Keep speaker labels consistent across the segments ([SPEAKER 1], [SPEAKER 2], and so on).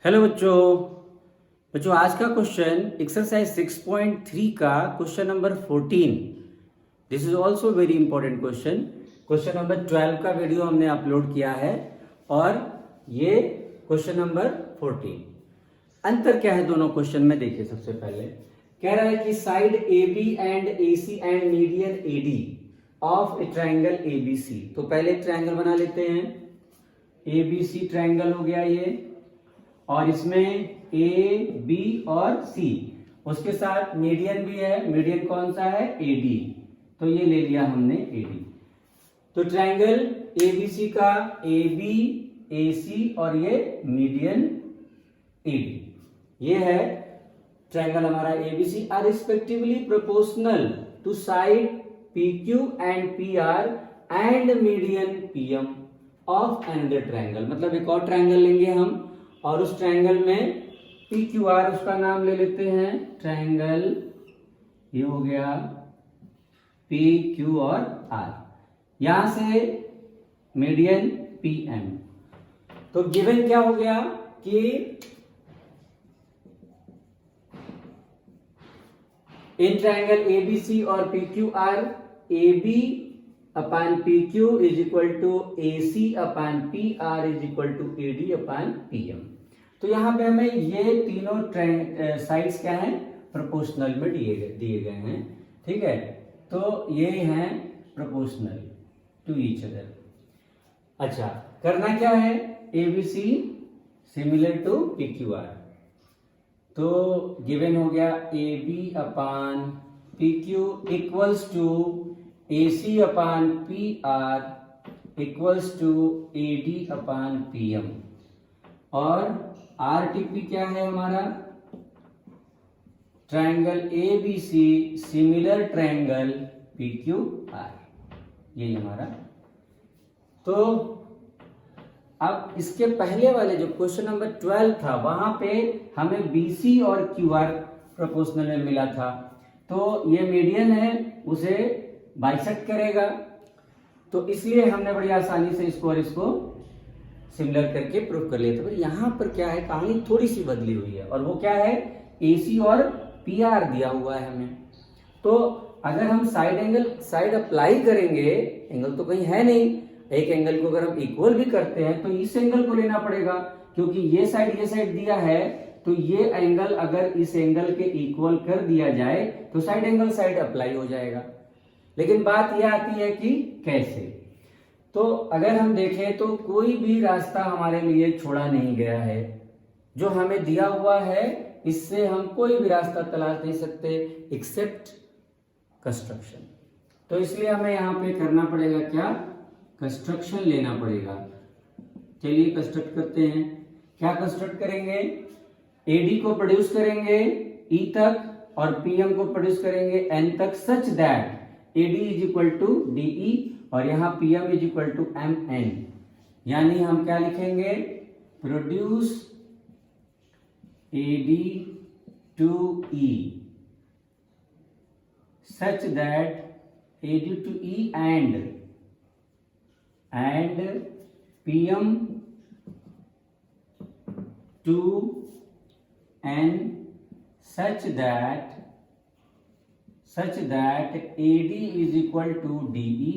[SPEAKER 1] Hello बच्चों। बच्चों आज का क्वेश्चन एक्सरसाइज 6.3 का question number 14। This is also very important question. Question number 12 का वीडियो हमने अपलोड किया है और ये क्वेश्चन नंबर 14। अंतर क्या है दोनों क्वेश्चन में देखिए। सबसे पहले कह रहा है कि side A B and A C and median A D of a triangle A B C. तो पहले ट्राइंगल बना लेते हैं। ए बी सी ट्राइंगल हो गया ये, और इसमें ए बी और सी, उसके साथ मीडियन भी है। मीडियन कौन सा है? A D. तो ये ले लिया हमने ए डी। तो ट्राइंगल ए बी सी का ए बी ए सी और ये मीडियन ए डी, ये है ट्राइंगल हमारा A B C are respectively proportional to side P Q and P R and median P M of another triangle. मतलब एक और ट्राइंगल लेंगे हम और उस ट्राइंगल में पी क्यू आर, उसका नाम ले लेते हैं ट्राइंगल, ये हो गया पी क्यू और आर, यहां से मीडियन पी एम। तो गिवन क्या हो गया कि इन ट्राइंगल ए बी सी और P Q R, A B upon P Q is equal to A C upon P R is equal to A D upon P M. तो यहां पे हमें ये तीनों साइड्स क्या है? प्रोपोर्शनल में दिए गए हैं। ठीक है, तो ये हैं प्रोपोर्शनल टू ईच अदर। अच्छा, करना क्या है? A B C similar to P Q R. तो गिवन हो गया A B upon P Q equals to A C upon P R equals to A D upon P M. और R T P क्या है हमारा? Triangle A B C similar triangle P Q R, यही हमारा। तो अब इसके पहले वाले जो क्वेश्चन नंबर 12 था, वहां पे हमें बी सी और क्यू आर प्रोपोर्शनल में मिला था। तो ये मीडियन है, उसे बाइसेक्ट करेगा। तो इसलिए हमने बड़ी आसानी से इसको और इसको सिमिलर करके प्रूव कर लिया था। पर यहां पर क्या है, कहानी थोड़ी सी बदली हुई है, और वो क्या है? ए सी और पी आर दिया हुआ है हमें। तो अगर हम साइड अप्लाई करेंगे, एंगल तो कहीं है नहीं, एक एंगल को अगर हम इक्वल भी करते हैं तो इस एंगल को लेना पड़ेगा, क्योंकि ये साइड दिया है। तो ये एंगल अगर इस एंगल के इक्वल कर दिया जाए तो साइड एंगल साइड अप्लाई हो जाएगा। लेकिन बात यह आती है कि कैसे। तो अगर हम देखें तो कोई भी रास्ता हमारे लिए छोड़ा नहीं गया है। जो हमें दिया हुआ है इससे हम कोई भी रास्ता तलाश नहीं सकते एक्सेप्ट कंस्ट्रक्शन। तो इसलिए हमें यहां पे करना पड़ेगा क्या? कंस्ट्रक्शन लेना पड़ेगा। चलिए कंस्ट्रक्ट करते हैं। क्या कंस्ट्रक्ट करेंगे? एडी को प्रोड्यूस करेंगे ई तक और पीएम को प्रोड्यूस करेंगे एन तक, such that AD is equal to DE और यहां PM is equal to M N. यानी हम क्या लिखेंगे? Produce AD to E such that AD to E and PM to N such that AD is equal to DE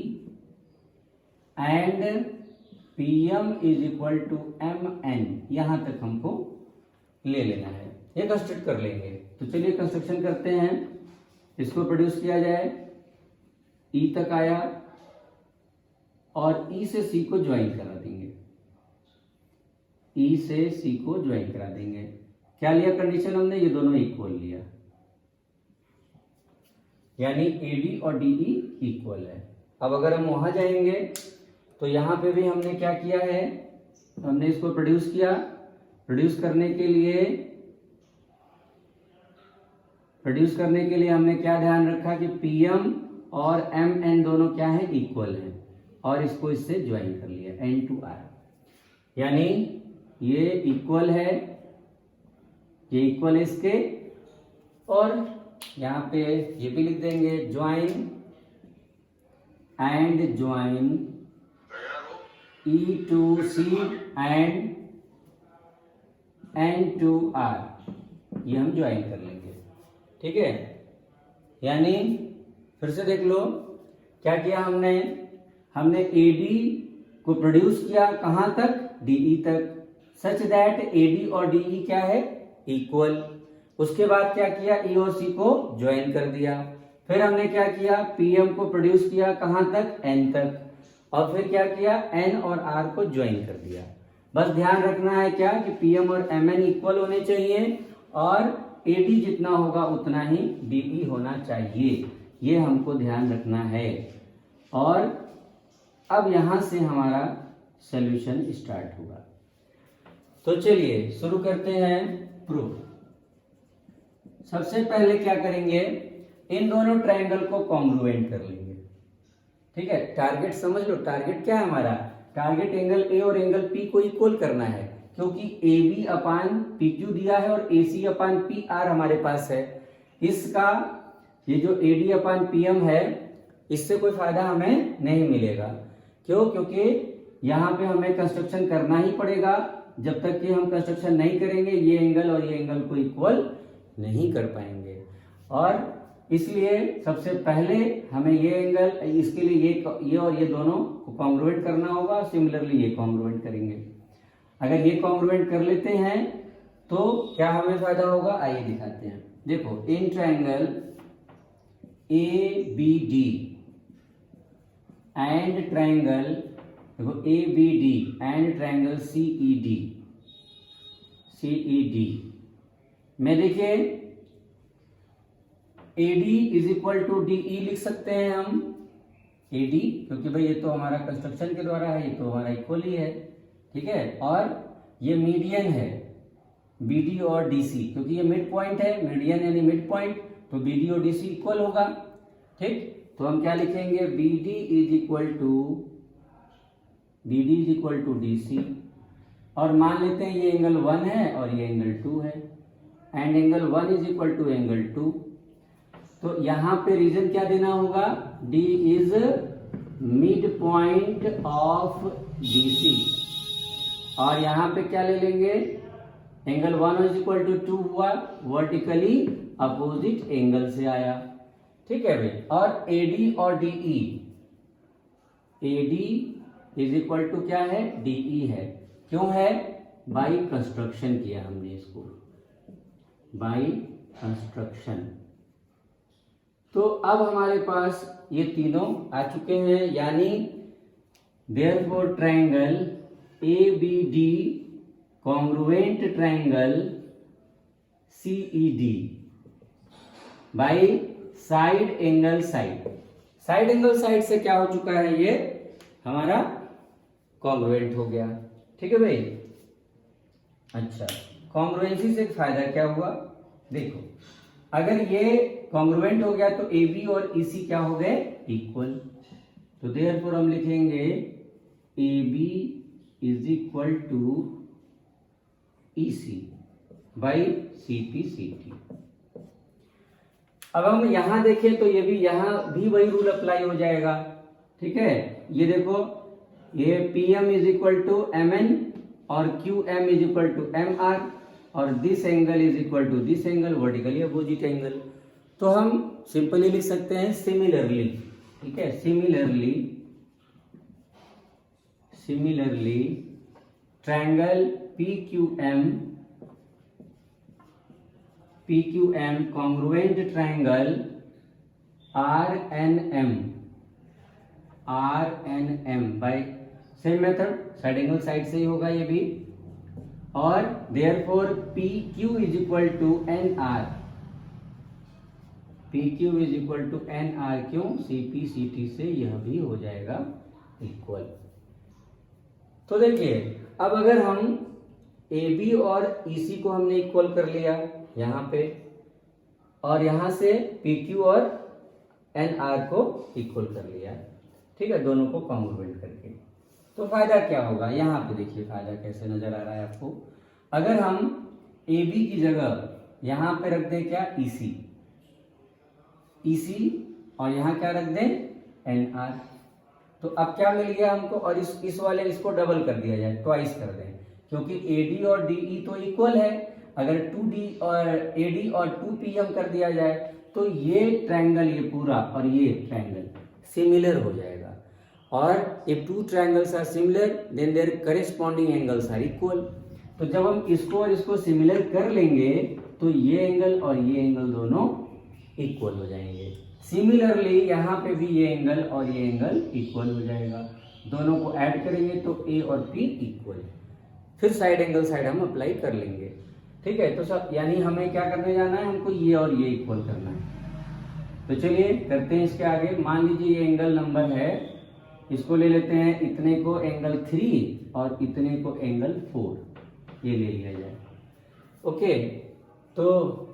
[SPEAKER 1] and PM is equal to MN। यहां तक हमको ले लेना है, ये कंस्ट्रक्ट कर लेंगे। तो चलिए कंस्ट्रक्शन करते हैं। इसको प्रोड्यूस किया जाए, E तक आया और E से C को ज्वाइन करा देंगे। E से C को ज्वाइन करा देंगे। क्या लिया कंडीशन हमने? ये दोनों इक्वल लिया, यानी AD और DE इक्वल है। अब अगर हम वहां जाएंगे तो यहां पे भी हमने क्या किया है? हमने इसको प्रोड्यूस किया। प्रोड्यूस करने के लिए हमने क्या ध्यान रखा कि PM और MN दोनों क्या है? इक्वल है, और इसको इससे ज्वाइन कर लिया N टू R। यानी ये इक्वल है, ये इक्वल है इसके, और यहां पे ये भी लिख देंगे join and join E to C and N2R, ये हम ज्वाइन कर लेंगे। ठीक है, यानी फिर से देख लो क्या किया हमने एडी को प्रोड्यूस किया कहां तक, डीई तक, सच दैट एडी और डीई क्या है, इक्वल। उसके बाद क्या किया, ई और सी को ज्वाइन कर दिया। फिर हमने क्या किया, पीएम को प्रोड्यूस किया कहां तक, एन तक, और फिर क्या किया, एन और आर को ज्वाइन कर दिया। बस ध्यान रखना है क्या कि पीएम और एमएन इक्वल होने चाहिए और एडी जितना होगा उतना ही डीई होना चाहिए, ये हमको ध्यान रखना है। और अब यहां से हमारा सॉल्यूशन स्टार्ट होगा। तो चलिए शुरू करते हैं प्रूफ। सबसे पहले क्या करेंगे, इन दोनों ट्रायंगल को कॉन्ग्रुएंट कर लेंगे। ठीक है, टारगेट समझ लो, टारगेट क्या है हमारा, टारगेट एंगल ए और एंगल पी को इक्वल करना है, क्योंकि A B upon P Q दिया है और A C upon P are हमारे पास है। इसका ये जो A D upon P M है, इससे कोई फायदा हमें नहीं मिलेगा। क्यों, क्योंकि यहाँ पे हमें कंस्ट्रक्शन करना ही पड़ेगा। जब तक कि हम कंस्ट्रक्शन नहीं करेंगे ये एंगल और ये एंगल को इक्वल नहीं कर पाएंगे। और इसलिए सबसे पहले हमें ये एंगल, इसके लिए ये और ये दोनों को कॉन्ग्रुएंट करना होगा। सिमिलरली ये कॉन्ग्रुएंट करेंगे। अगर ये कॉन्ग्रुएंट कर लेते हैं तो क्या हमें फायदा होगा, आइए दिखाते हैं। देखो, in triangle A B D and triangle, देखो A B D and triangle CED में देखिए AD is equal to DE लिख सकते हैं हम, AD, क्योंकि भाई ये तो हमारा कंस्ट्रक्शन के द्वारा है, ये तो हमारा इक्वल ही है। ठीक है, और ये मीडियन है BD और DC, क्योंकि ये मिड पॉइंट है, मीडियन यानी मिड पॉइंट, तो BD और DC इक्वल होगा। ठीक, तो हम क्या लिखेंगे, BD is equal to DC, और मान लेते हैं ये एंगल 1 है और ये एंगल 2 है, and angle 1 is equal to angle 2। तो यहां पे रीजन क्या देना होगा, D is mid point of DC, और यहां पे क्या ले लेंगे, एंगल 1 इज इक्वल टू 2 हुआ, वर्टिकली अपोजिट एंगल से आया। ठीक है भाई, और AD और DE, AD is equal to क्या है, DE है। क्यों है, बाई कंस्ट्रक्शन किया हमने इसको, बाई कंस्ट्रक्शन। तो अब हमारे पास ये तीनों आ चुके हैं, यानी therefore triangle ABD congruent triangle CED bye side angle side. Side angle side से क्या हो चुका है, ये हमारा कॉन्ग्रुएंट हो गया। ठीक है भाई। अच्छा, कॉन्ग्रुएंसी से फायदा क्या हुआ, देखो, अगर ये कॉन्ग्रुएंट हो गया तो AB और EC क्या हो गए, इक्वल। तो देयरफॉर हम लिखेंगे AB is equal to EC by CPCT। अब हम यहां देखें तो ये भी, यहां भी वही रूल अप्लाई हो जाएगा। ठीक है, ये देखो, ये PM is equal to MN और QM is equal to MR, और this angle is equal to this angle, vertically opposite angle. तो हम सिंपली लिख सकते हैं सिमिलरली। ठीक है, similarly triangle PQM congruent triangle RNM by same method, side angle side से ही होगा ये भी। और therefore PQ is equal to NR, PQ is equal to NR, क्यों, CPCT से यह भी हो जाएगा इक्वल। तो देखिए, अब अगर हम AB और EC को हमने इक्वल कर लिया यहां पे, और यहां से PQ और NR को इक्वल कर लिया। ठीक है, दोनों को कॉन्ग्रुएंट करके, तो फायदा क्या होगा, यहां पे देखिए फायदा कैसे नजर आ रहा है आपको। अगर हम AB की जगह यहां पे रख दें क्या, EC, और यहां क्या रख दें NR, तो अब क्या मिल गया हमको, और इस वाले इसको डबल कर दिया जाए, ट्वाइस कर दें, क्योंकि AD और DE तो इक्वल है। अगर 2D और AD और 2PM कर दिया जाए तो ये ट्रायंगल, ये पूरा और ये ट्रायंगल सिमिलर हो जाएगा। और if two triangles are similar then their corresponding angles are equal. तो जब हम इसको और इसको सिमिलर कर लेंगे तो ये एंगल और ये एंगल दोनों इक्वल हो जाएंगे। सिमिलरली यहाँ पे भी ये एंगल और ये एंगल इक्वल हो जाएगा। दोनों को ऐड करेंगे तो A और P इक्वल। फिर साइड एंगल साइड हम अप्लाई कर लेंगे। ठीक है, तो सब यानी हमें क्या करने जाना है, हमको ये और ये इक्वल करना है। तो चलिए करते हैं इसके आगे। मान लीजिए ये एंगल नंबर है, इसको ले लेते हैं, इतने को एंगल 3 और इतने को एंगल 4, ये ले लिया जाए। ओके, तो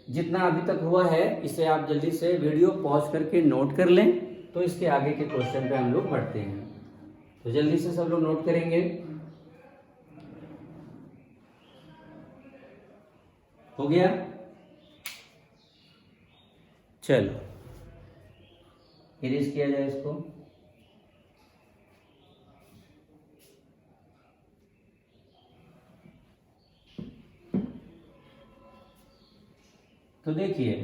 [SPEAKER 1] जितना अभी तक हुआ है इसे आप जल्दी से वीडियो पॉज करके नोट कर लें, तो इसके आगे के क्वेश्चन पे हम लोग बढ़ते हैं। तो जल्दी से सब लोग नोट करेंगे। हो गया? चलो इरेज किया जाए इसको। तो देखिए,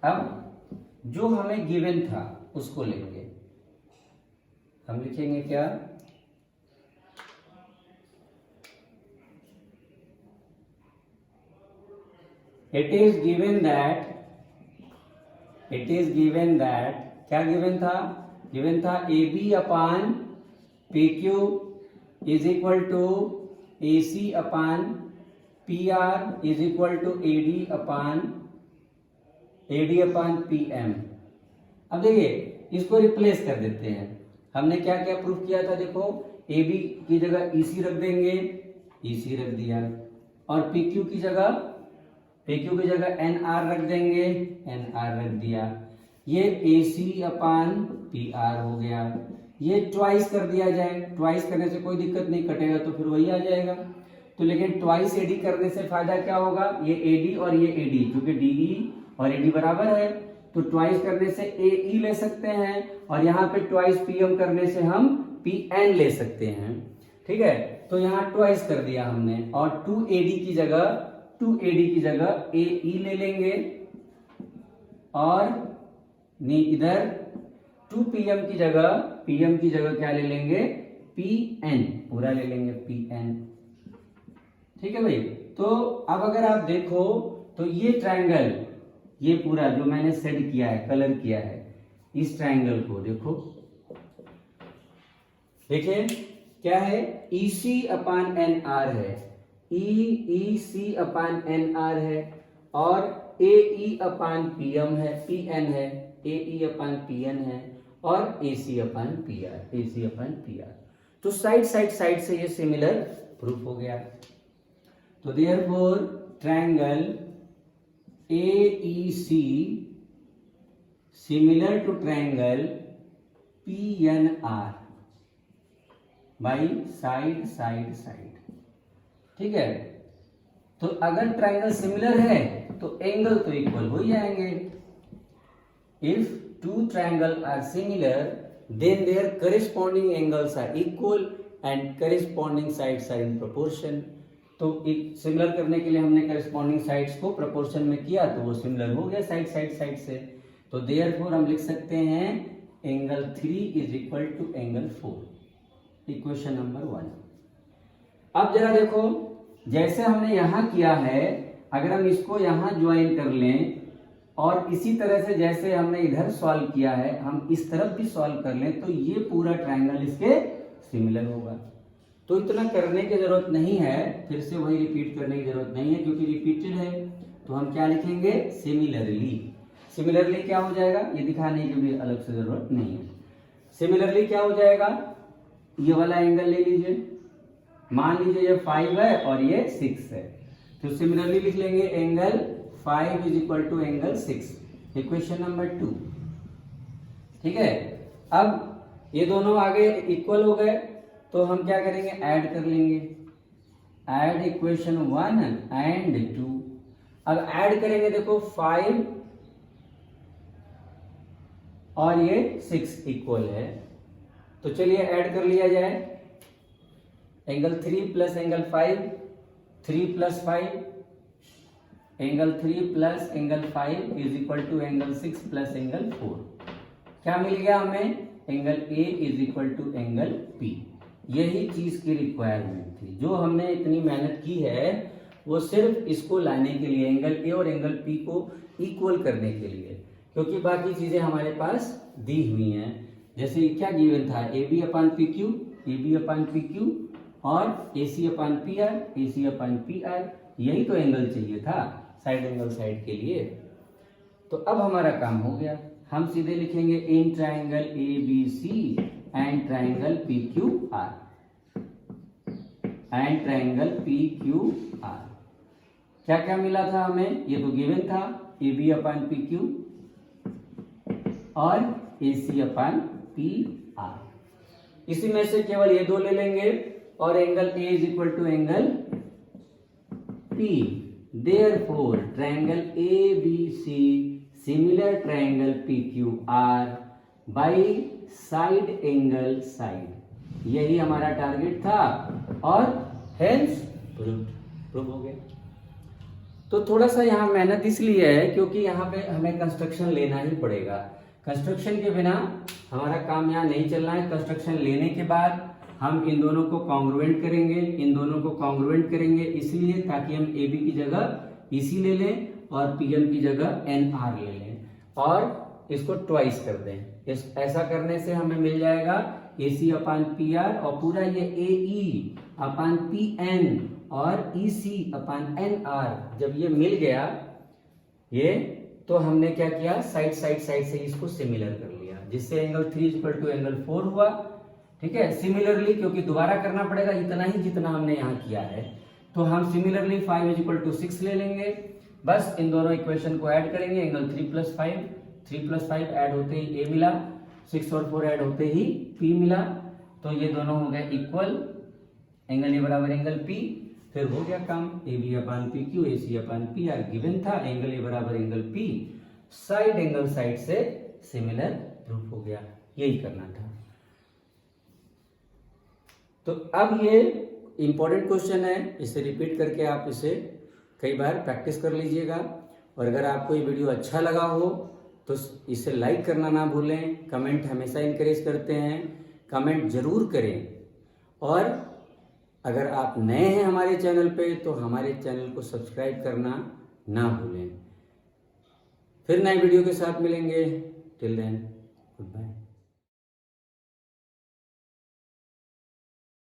[SPEAKER 1] अब जो हमें गिवन था उसको लेंगे। हम लिखेंगे क्या? इट इज गिवन दैट क्या गिवन था? गिवन था AB upon PQ is equal to AC upon PR is equal to AD upon PM। अब देखिए इसको रिप्लेस कर देते हैं। हमने क्या क्या प्रूफ किया था? देखो, AB की जगह EC रख देंगे, EC रख दिया, और PQ की जगह NR रख देंगे, NR रख दिया। ये AC अपान PR हो गया। ये ट्वाइस कर दिया जाए, ट्वाइस करने से कोई दिक्कत नहीं, कटेगा तो फिर वही आ जाएगा। तो लेकिन ट्वाइस AD करने से फायदा क्या होगा? ये AD और ये AD, क्योंकि DE और AD बराबर है, तो ट्वाइस करने से AE ले सकते हैं, और यहाँ पे ट्वाइस PM करने से हम PN ले सकते हैं। ठीक है, तो यहाँ ट्वाइस कर दिया हमने, और 2AD की जगह AE ले लेंगे, और नहीं, इधर 2PM की जगह क्या ले लेंगे? PN पूरा ले लेंगे, PN। ठीक है भाई। तो अब अगर आप देखो तो ये ट्रायंगल, ये पूरा जो मैंने सेट किया है, कलर किया है, इस ट्रायंगल को देखो, देखिए क्या है? EC अपान NR है, EC अपान NR है, और AE अपान PM है, PN है, AE अपान PN है, और AC अपान PR। तो साइड से ये सिमिलर प्रूफ हो गया। तो therefore triangle AEC similar to triangle PNR by side. ठीक है, तो अगर ट्रायंगल सिमिलर है तो एंगल तो इक्वल हो ही जाएंगे। If two triangle are similar then their corresponding angles are equal and corresponding sides are in proportion. तो सिमिलर करने के लिए हमने करेस्पॉन्डिंग साइड्स को प्रोपोर्शन में किया, तो वो सिमिलर हो गया साइड से। तो देयरफॉर हम लिख सकते हैं angle 3 is equal to angle 4, equation number 1। अब जरा देखो, जैसे हमने यहां किया है, अगर हम इसको यहां ज्वाइन कर लें, और इसी तरह से जैसे हमने इधर सॉल्व किया है, हम इस तरफ भी सॉल्व कर लें, तो ये पूरा ट्रायंगल इसके सिमिलर होगा। तो इतना करने की जरूरत नहीं है, फिर से वही रिपीट करने की जरूरत नहीं है, क्योंकि रिपीटेड है। तो हम क्या लिखेंगे? सिमिलरली क्या हो जाएगा, ये दिखाने की भी अलग से जरूरत नहीं है। सिमिलरली क्या हो जाएगा? ये वाला एंगल ले लीजिए, मान लीजिए ये 5 है और ये 6 है, तो सिमिलरली लिख लेंगे angle 5 is equal to angle 6, equation number 2। ठीक है, अब ये दोनों आगे इक्वल हो गए, तो हम क्या करेंगे? ऐड कर लेंगे, ऐड इक्वेशन 1 एंड 2। अब ऐड करेंगे, देखो 5 और ये 6 इक्वल है, तो चलिए ऐड कर लिया जाए। Angle 3 plus angle 5, 3 plus 5, angle 3 plus angle 5 is equal to angle 6 plus angle 4। क्या मिल गया हमें? Angle A is equal to angle P. यही चीज की रिक्वायरमेंट थी, जो हमने इतनी मेहनत की है वो सिर्फ इसको लाने के लिए, एंगल ए और एंगल पी को इक्वल करने के लिए, क्योंकि बाकी चीजें हमारे पास दी हुई हैं। जैसे क्या गिवन था, A B upon P Q, A B upon P Q और A C upon P R, A C upon P R, यही तो एंगल चाहिए था साइड एंगल साइड के लिए। तो अब हमारा काम हो गया, हम सीधे लिखेंगे in triangle A B C and triangle P Q R, and triangle P Q R. क्या क्या मिला था हमें? ये तो गिवन था, A B upon P Q और A C upon P are. इसी में से केवल ये दो ले लेंगे और angle A is equal to angle P. Therefore triangle A B C similar triangle P Q R by side angle side. यही हमारा टारगेट था और हेंस प्रूव हो गया। तो थोड़ा सा यहाँ मेहनत इसलिए है क्योंकि यहाँ पे हमें कंस्ट्रक्शन लेना ही पड़ेगा। कंस्ट्रक्शन के बिना हमारा काम यहाँ नहीं चलना है। कंस्ट्रक्शन लेने के बाद हम इन दोनों को कॉन्ग्रुएंट करेंगे, इन दोनों को कॉन्ग्रुएंट करेंगे इसलिए ताकि हम ए बी की जगह पीसी ले लें और पीएम की जगह एन आर ले लें और इसको ट्वाइस कर दें। ऐसा करने से हमें मिल जाएगा ए सी अपान पी आर और पूरा ये ए ई अपान पी एन और ई सी अपान एन आर। जब ये मिल गया ये, तो हमने क्या किया, साइड साइड साइड से इसको सिमिलर कर लिया, जिससे एंगल 3 इक्वल टू एंगल 4 हुआ। ठीक है, सिमिलरली क्योंकि दोबारा करना पड़ेगा इतना ही जितना हमने यहाँ किया है, तो हम सिमिलरली 5 इज इक्वल टू 6 ले लेंगे। बस इन दोनों इक्वेशन को ऐड करेंगे, एंगल 3 प्लस 5, 3 प्लस 5 ऐड होते ही ए मिला, 6 और 4 ऐड होते ही पी मिला, तो ये दोनों हो गए इक्वल, एंगल ए बराबर एंगल पी। फिर हो गया काम, A B upon P Q, A C upon P R given था, एंगल ए बराबर angle P, side angle side से सिमिलर प्रूफ हो गया। यही करना था। तो अब ये इंपॉर्टेंट क्वेश्चन है, इसे रिपीट करके आप इसे कई बार प्रैक्टिस कर लीजिएगा। और अगर आपको ये वीडियो अच्छा लगा हो तो इसे लाइक करना ना भूलें। कमेंट हमेशा इनकरेज करते हैं, कमेंट जरूर करें। और अगर आप नए हैं हमारे चैनल पे तो हमारे चैनल को सब्सक्राइब करना ना भूलें। फिर नए वीडियो के साथ मिलेंगे। Till then, good bye.